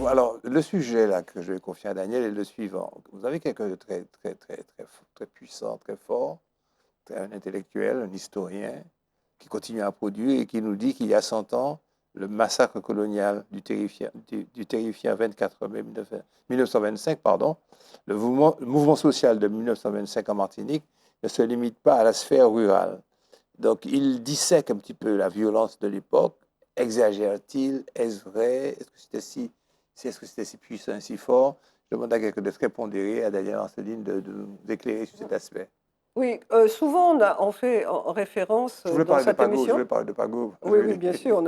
Alors, le sujet là, que je vais confier à Daniel est le suivant. Vous avez quelqu'un de très puissant, très fort, un intellectuel, un historien, qui continue à produire et qui nous dit qu'il y a 100 ans, le massacre colonial du terrifiant 24 mai 1925, le mouvement social de 1925 en Martinique ne se limite pas à la sphère rurale. Donc, il dissèque un petit peu la violence de l'époque. Exagère-t-il? Est-ce vrai? Est-ce que c'était si puissant, si fort? Je demande à quelqu'un de très pondéré, à Daniel Anceline, de nous éclairer sur cet aspect. Oui, souvent on fait référence dans cette émission. Je voulais parler de Pagou. Oui, bien sûr.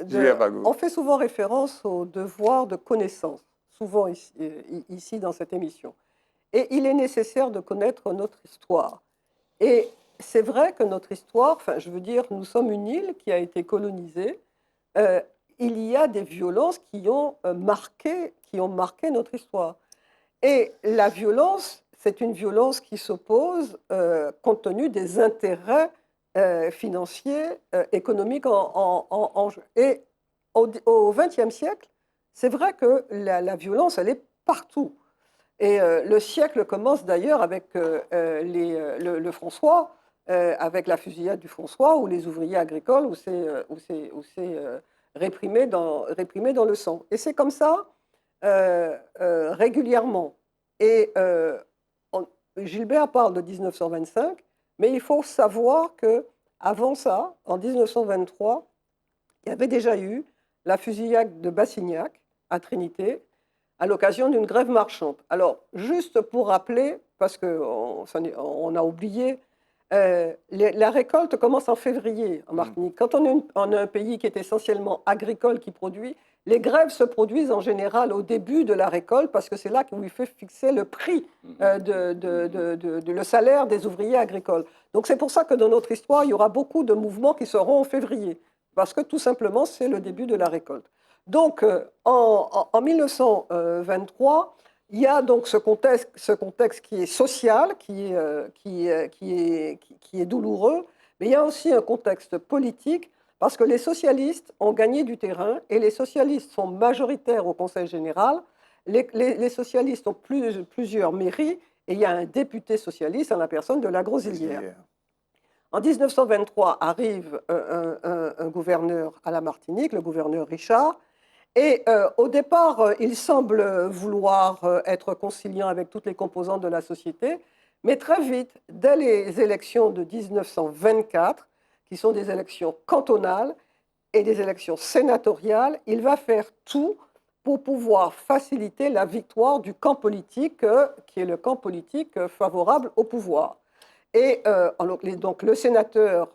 On fait souvent référence au devoir de connaissance, souvent ici dans cette émission. Et il est nécessaire de connaître notre histoire. Et c'est vrai que notre histoire, nous sommes une île qui a été colonisée. Il y a des violences qui ont marqué notre histoire. Et la violence, c'est une violence qui s'oppose compte tenu des intérêts financiers, économiques en jeu. Et au XXe siècle, c'est vrai que la violence, elle est partout. Et le siècle commence d'ailleurs avec le François, avec la fusillade du François, ou les ouvriers agricoles, où c'est réprimé dans le sang. Et c'est comme ça régulièrement. Et Gilbert parle de 1925, mais il faut savoir qu'avant ça, en 1923, il y avait déjà eu la fusillade de Bassignac à Trinité, à l'occasion d'une grève marchande. Alors, juste pour rappeler, parce qu'on a oublié, la récolte commence en février en Martinique. Quand on a un pays qui est essentiellement agricole, qui produit, les grèves se produisent en général au début de la récolte, parce que c'est là où il fait fixer le prix, le salaire des ouvriers agricoles. Donc c'est pour ça que dans notre histoire, il y aura beaucoup de mouvements qui seront en février, parce que tout simplement, c'est le début de la récolte. Donc, en 1923, il y a donc ce contexte qui est social, qui est douloureux, mais il y a aussi un contexte politique, parce que les socialistes ont gagné du terrain, et les socialistes sont majoritaires au Conseil général. Les socialistes ont plusieurs mairies, et il y a un député socialiste en la personne de Lagrosilière. En 1923 arrive un gouverneur à la Martinique, le gouverneur Richard, et au départ, il semble vouloir être conciliant avec toutes les composantes de la société, mais très vite, dès les élections de 1924, qui sont des élections cantonales et des élections sénatoriales, il va faire tout pour pouvoir faciliter la victoire du camp politique, qui est le camp politique favorable au pouvoir. Et donc le sénateur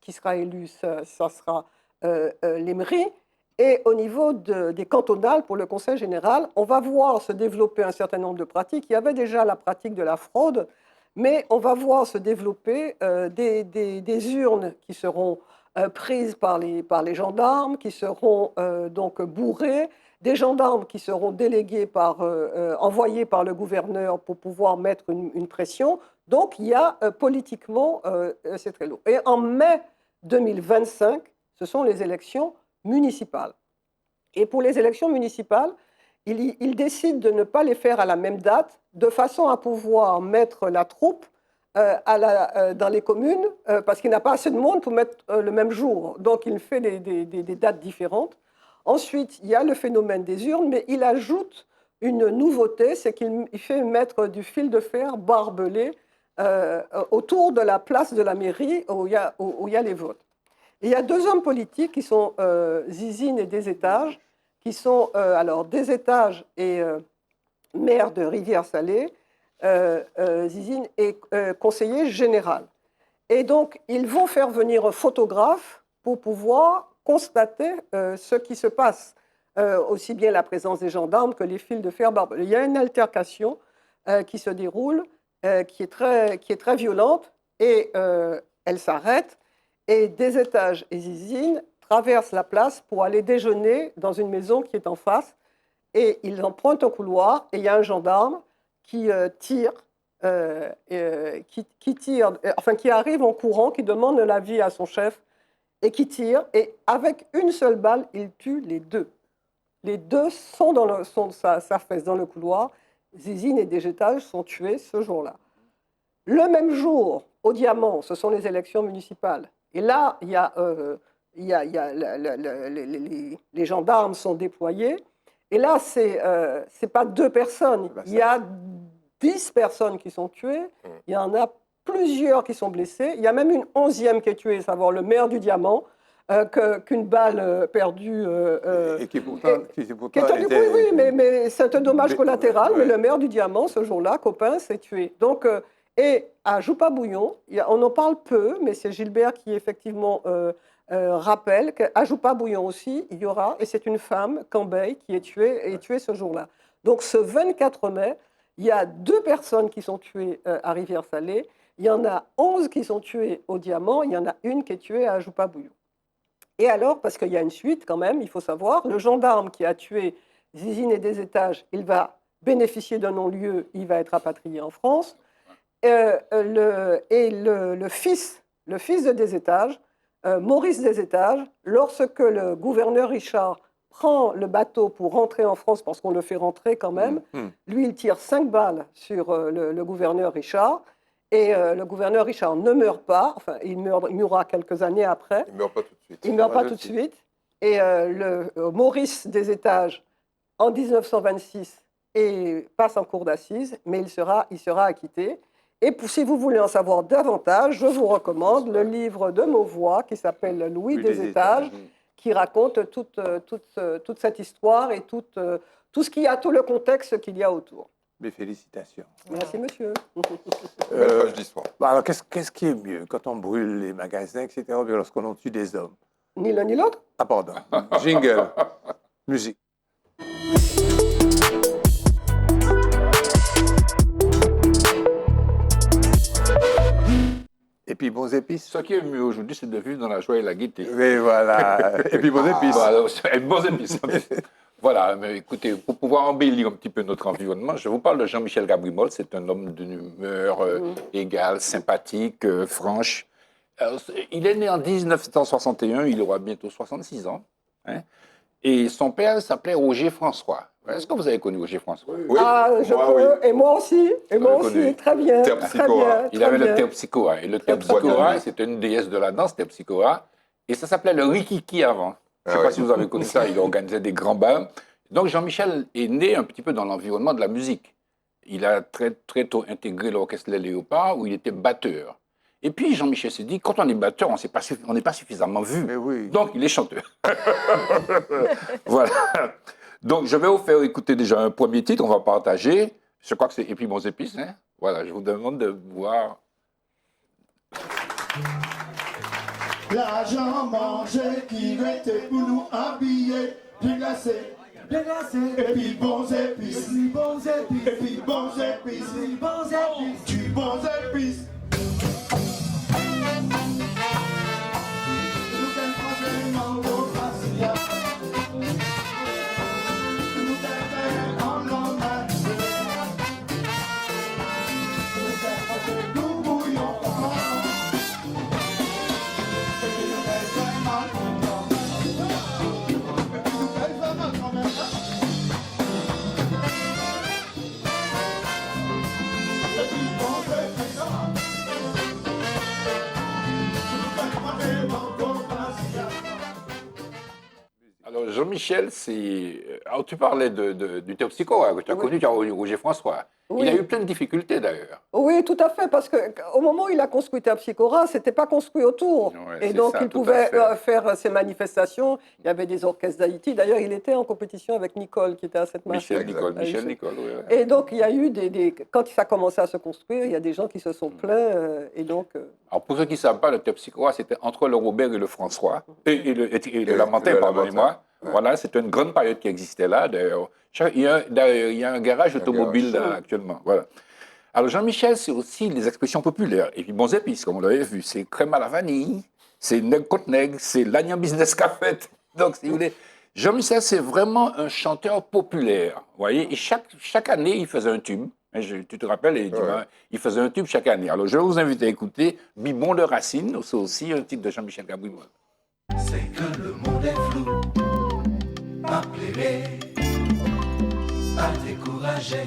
qui sera élu, ça sera Lemery. Et au niveau des cantonales, pour le Conseil général, on va voir se développer un certain nombre de pratiques. Il y avait déjà la pratique de la fraude, mais on va voir se développer des urnes qui seront prises par les gendarmes, qui seront donc bourrées, des gendarmes qui seront délégués envoyés par le gouverneur pour pouvoir mettre une pression. Donc il y a politiquement, c'est très lourd. Et en mai 2025, ce sont les élections municipales. Et pour les élections municipales, il décide de ne pas les faire à la même date, de façon à pouvoir mettre la troupe dans les communes, parce qu'il n'a pas assez de monde pour mettre le même jour. Donc il fait des dates différentes. Ensuite, il y a le phénomène des urnes, mais il ajoute une nouveauté, c'est qu'il fait mettre du fil de fer barbelé autour de la place de la mairie où il y a les votes. Et il y a deux hommes politiques qui sont Zizine et Desétages, qui sont alors Desétages et maire de Rivière-Salée. Zizine est conseiller général. Et donc, ils vont faire venir un photographe pour pouvoir constater ce qui se passe, aussi bien la présence des gendarmes que les fils de fer barbelés. Il y a une altercation qui se déroule, qui est très violente, et elle s'arrête. Et Desétages et Zizine traversent la place pour aller déjeuner dans une maison qui est en face. Et ils empruntent un couloir, et il y a un gendarme qui tire, qui arrive en courant, qui demande l'avis à son chef, et qui tire. Et avec une seule balle, il tue les deux. Les deux sont sa fesse dans le couloir. Zizine et Desétages sont tués ce jour-là. Le même jour, au Diamant, ce sont les élections municipales. Et là, les gendarmes sont déployés. Et là, ce n'est pas 2 personnes. Il y a 10 personnes qui sont tuées. Il y en a plusieurs qui sont blessés. Il y a même une 11e qui est tuée, à savoir le maire du Diamant, qu'une balle perdue. Et qui pourtant était... Oui, mais c'est un dommage collatéral. Ouais. Mais le maire du Diamant, ce jour-là, copain, s'est tué. Donc, et à Joupa-Bouillon, on en parle peu, mais c'est Gilbert qui effectivement rappelle qu'à Joupa-Bouillon aussi, il y aura, et c'est une femme, Cambeil, qui est tuée ce jour-là. Donc ce 24 mai, il y a 2 personnes qui sont tuées à Rivière-Salée, il y en a 11 qui sont tuées au Diamant, il y en a une qui est tuée à Joupa-Bouillon. Et alors, parce qu'il y a une suite quand même, il faut savoir, le gendarme qui a tué Zizine et Desétages, il va bénéficier d'un non-lieu, il va être rapatrié en France. Le fils de Desétages, Maurice Desétages, lorsque le gouverneur Richard prend le bateau pour rentrer en France, parce qu'on le fait rentrer quand même, lui, il tire 5 balles sur le gouverneur Richard, et le gouverneur Richard ne meurt pas, enfin, il mourra quelques années après. Il ne meurt pas tout de suite. Il ne meurt pas tout de suite. Et Maurice Desétages, en 1926, passe en cour d'assises, mais il sera acquitté. Et si vous voulez en savoir davantage, je vous recommande le livre de Mauvois qui s'appelle Louis Desétages, qui raconte toute cette histoire et tout le contexte qu'il y a autour. Mes félicitations. Merci, monsieur. Belle page d'histoire. Alors, qu'est-ce qui est mieux quand on brûle les magasins, etc., ou bien lorsqu'on en tue des hommes? Ni l'un ni l'autre. Ah, pardon. Jingle. Musique. Et puis, bons épices. Ce qui est mieux aujourd'hui, c'est de vivre dans la joie et la gaieté. Oui, voilà. Et puis, bons épices. Voilà, bons épices. Voilà, mais écoutez, pour pouvoir embellir un petit peu notre environnement, je vous parle de Jean-Michel Gabrimol. C'est un homme d'une humeur égale, sympathique, franche. Alors, il est né en 1961, il aura bientôt 66 ans. Hein, et son père s'appelait Roger François. Est-ce que vous avez connu Roger François? Oui. Ah, je peux. Et moi aussi. Et moi aussi. Très bien. Terpsichora. Il avait le Terpsichora. Et le Terpsichora, c'était une déesse de la danse, Terpsichora. Et ça s'appelait le Rikiki avant. Je ne sais pas si vous avez connu ça. Il organisait des grands bals. Donc Jean-Michel est né un petit peu dans l'environnement de la musique. Il a très, très tôt intégré l'orchestre Les Léopards où il était batteur. Et puis Jean-Michel s'est dit, quand on est batteur, on n'est pas suffisamment vu. Mais oui. Donc il est chanteur. Voilà. Donc je vais vous faire écouter déjà un premier titre, on va partager. Je crois que c'est Et puis bons épices. Hein. Voilà, je vous demande de voir. L'argent mangé qui était pour nous habiller, puis glacé, et puis bons épices, et puis bons épices, du bons épices. Alors Jean-Michel, c'est... Alors tu parlais du Terpsichora, que tu as connu, tu as Roger François. Oui. Il a eu plein de difficultés d'ailleurs. Oui, tout à fait, parce qu'au moment où il a construit Terpsichora, ce n'était pas construit autour. Ouais, et c'est donc, ça, il tout pouvait à fait. faire ses manifestations. Il y avait des orchestres d'Haïti. D'ailleurs, il était en compétition avec Nicole, qui était à cette marche. Michel Nicole, oui. Et donc, il y a eu quand ça a commencé à se construire, il y a des gens qui se sont plaints. Et donc... Alors pour ceux qui ne savent pas, le Terpsichora, c'était entre le Robert et le François, et le Lamentin, pardonnez-moi. Ouais. Voilà, c'était une grande période qui existait là. D'ailleurs, il y a un garage automobile là, actuellement. Voilà. Alors Jean-Michel, c'est aussi les expressions populaires. Et puis bons épices, comme on l'avait vu, c'est crème à la vanille, c'est nègre contre nègre, c'est l'agneau business qu'a fait. Donc, si vous voulez, Jean-Michel, c'est vraiment un chanteur populaire. Vous voyez, et chaque année, il faisait un tube. Tu te rappelles, il faisait un tube chaque année. Alors, je vais vous inviter à écouter Bibon de Racine, c'est aussi un titre de Jean-Michel Gabrimol. C'est que le monde est flou, pas plairé, pas découragé.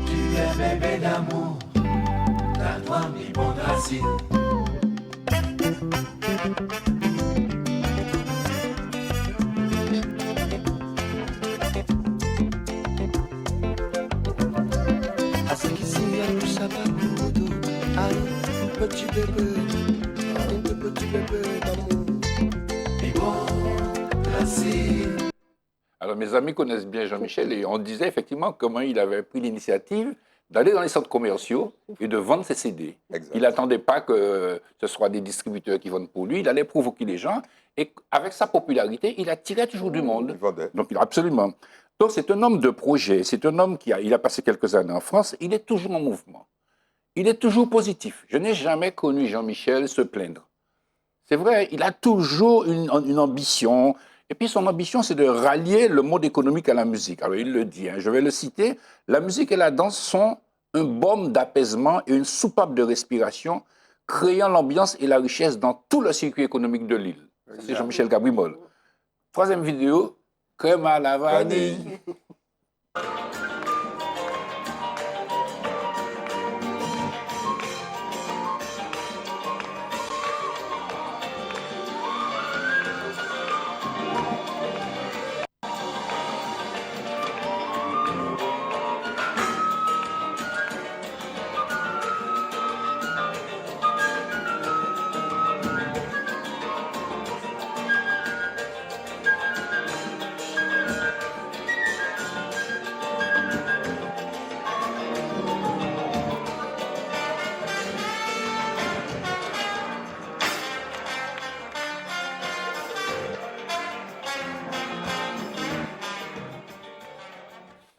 Tu es bébé d'amour, t'as toi Bibon de Racine. À ce qui s'y a tout ça va pour tout. Allez, petit bébé d'amour. Bibon de Racine. Alors, mes amis connaissent bien Jean-Michel et on disait effectivement comment il avait pris l'initiative d'aller dans les centres commerciaux et de vendre ses CD. Exact. Il n'attendait pas que ce soit des distributeurs qui vendent pour lui, il allait provoquer les gens et avec sa popularité, il attirait toujours du monde. Il vendait. Donc, absolument. Donc, c'est un homme de projet, c'est un homme il a passé quelques années en France, il est toujours en mouvement. Il est toujours positif. Je n'ai jamais connu Jean-Michel se plaindre. C'est vrai, il a toujours une ambition. Et puis son ambition, c'est de rallier le monde économique à la musique. Alors il le dit, hein, je vais le citer, la musique et la danse sont un baume d'apaisement et une soupape de respiration, créant l'ambiance et la richesse dans tout le circuit économique de l'île. C'est Jean-Michel Cabrimol. Troisième vidéo, crème à la vanille.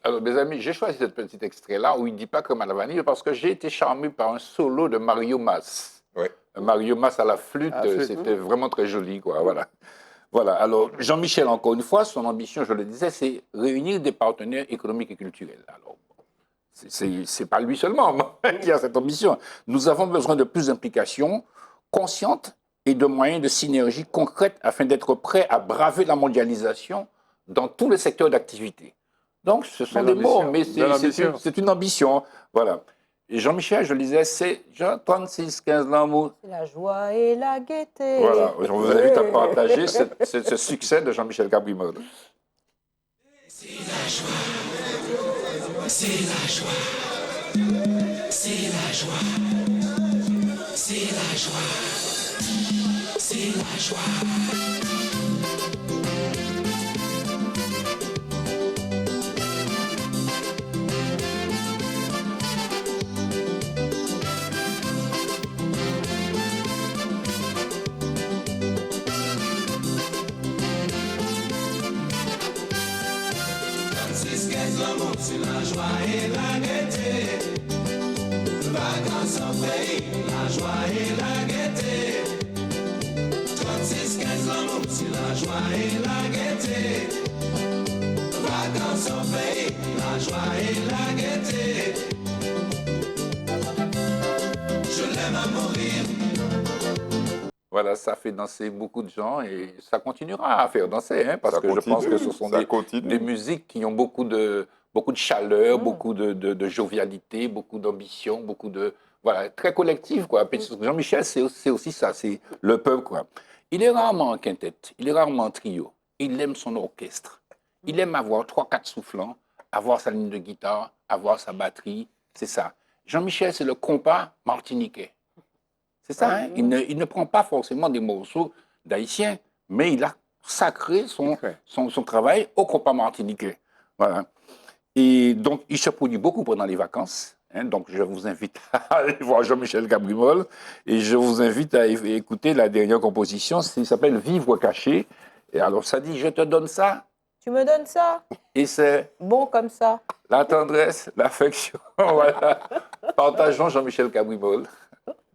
Alors, mes amis, j'ai choisi ce petit extrait-là où il ne dit pas comme à la vanille parce que j'ai été charmé par un solo de Mario Mas. Ouais. Mario Mas à la flûte, c'était vraiment très joli, quoi. Voilà. Voilà. Alors, Jean-Michel, encore une fois, son ambition, je le disais, c'est réunir des partenaires économiques et culturels. Alors, c'est pas lui seulement qui a cette ambition. Nous avons besoin de plus d'implications conscientes et de moyens de synergie concrètes afin d'être prêts à braver la mondialisation dans tous les secteurs d'activité. Donc, ce sont des mots, mais c'est une ambition. Voilà. Et Jean-Michel, je le disais, c'est Jean 36, 15 l'amour. C'est la joie et la gaieté. Voilà, je vous invite à partager ce succès de Jean-Michel Cabrimol. C'est la joie, c'est la joie, c'est la joie, c'est la joie, c'est la joie. C'est la joie et la gaieté. Vacances en pays, la joie et la gaieté. 36, 15 l'amour, c'est la joie et la gaieté. Vacances en pays, la joie et la gaieté. Je l'aime à mourir. Voilà, ça fait danser beaucoup de gens et ça continuera à faire danser, hein, parce Ça que continue, je pense que ce sont des musiques qui ont beaucoup de chaleur, beaucoup de jovialité, beaucoup d'ambition, beaucoup de... Voilà, très collectif, quoi. Jean-Michel, c'est aussi ça, c'est le peuple, quoi. Il est rarement en quintette, il est rarement en trio. Il aime son orchestre. Il aime avoir 3-4 soufflants, avoir sa ligne de guitare, avoir sa batterie, c'est ça. Jean-Michel, c'est le compas martiniquais. C'est ça, hein? Il ne prend pas forcément des morceaux d'haïtiens, mais il a sacré son travail au compas martiniquais. Voilà. Et donc, il se produit beaucoup pendant les vacances. Hein, donc, je vous invite à aller voir Jean-Michel Cabrimol et je vous invite à écouter la dernière composition. Ça s'appelle Vivre caché. Et alors, ça dit, je te donne ça. Tu me donnes ça? Et c'est Bon comme ça. la tendresse, l'affection. Voilà. Partageons Jean-Michel Cabrimol.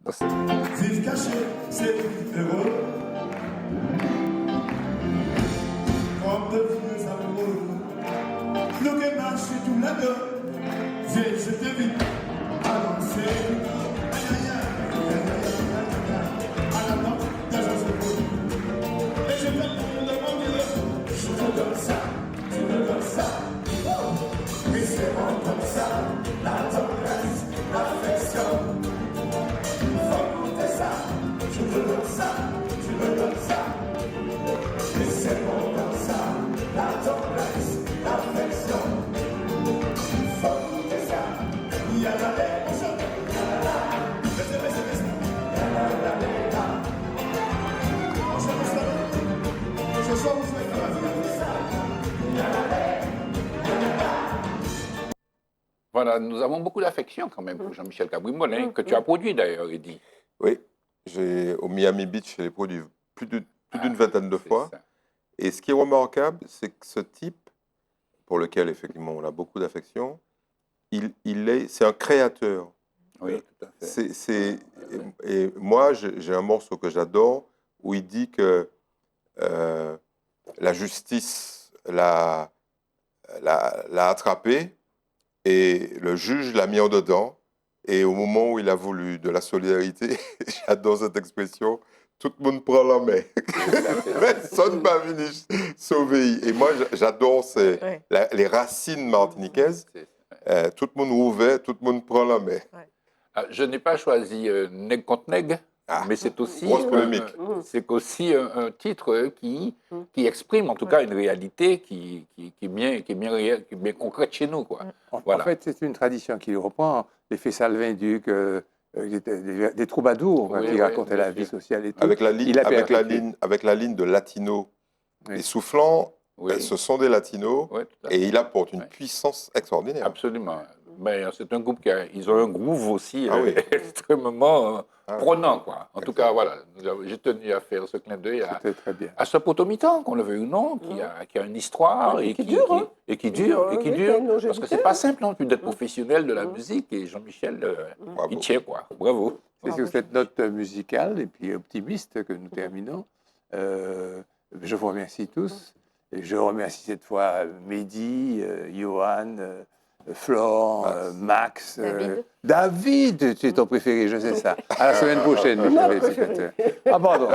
Vivre caché, c'est heureux. Comme de vieux amoureux. Nous qui marchons tout la deux. Je te vis avancer. À la porte, d'agence de peau. Et je vais te demander, je te donne ça, tu me donnes ça. Et c'est bon comme ça, la tendresse, l'affection. Je te donne ça, tu me donnes ça. Et c'est bon comme ça, la tendresse, l'affection. Faut goûter ça. Il y a la lait, on chante. Il y a la lait, on chante ça. Je chante ça. Il y a la lait, Voilà, nous avons beaucoup d'affection quand même pour Jean-Michel Cabrimol, hein, que tu as produit d'ailleurs, Eddy. Oui, au Miami Beach, je l'ai produit plus d'une vingtaine de fois. Ça. Et ce qui est remarquable, c'est que ce type, pour lequel effectivement on a beaucoup d'affection, c'est un créateur. Oui, tout à fait. Et moi, j'ai un morceau que j'adore où il dit que la justice l'a attrapé et le juge l'a mis en dedans. Et au moment où il a voulu de la solidarité, j'adore cette expression, tout le monde prend la main. Personne ne va venir sauver. Et moi, j'adore les racines martiniquaises. Tout le monde ouvert, tout le monde prend la main. Je n'ai pas choisi Nègre contre Nègre, mais c'est aussi, grosse polémique. c'est aussi un titre qui exprime en tout cas une réalité qui est bien concrète chez nous, quoi. Voilà. En fait, c'est une tradition qui reprend l'effet Salvin-Duc, des troubadours Oui, qui oui, racontaient bien la vie sûr. sociale et tout. Avec la Il a perpétué. ligne de latino. Oui. Les soufflants, Oui. ce sont des latinos Oui, tout à fait. et il apporte une Ouais. puissance extraordinaire. Absolument. Mais c'est un groupe ils ont un groove aussi Ah oui. extrêmement Ah oui. prenant, quoi. En tout cas, voilà, j'ai tenu à faire ce clin d'œil C'était très bien. à ce potomitan, qu'on le veuille ou non, qui a une histoire Ouais, et qui dure, hein. et qui dure, Oui, et qui qui a dure. une longévité. Parce que c'est pas simple non plus d'être professionnel de la musique, et Jean-Michel, Bravo. il tient, quoi. Bravo. C'est sur cette note musicale et puis optimiste que nous terminons. Je vous remercie tous. Et je remercie cette fois Mehdi, Johan, Flore, Max, David, tu es ton préféré, je sais ça. À la semaine prochaine, mes chers téléspectateurs. Ah, pardon.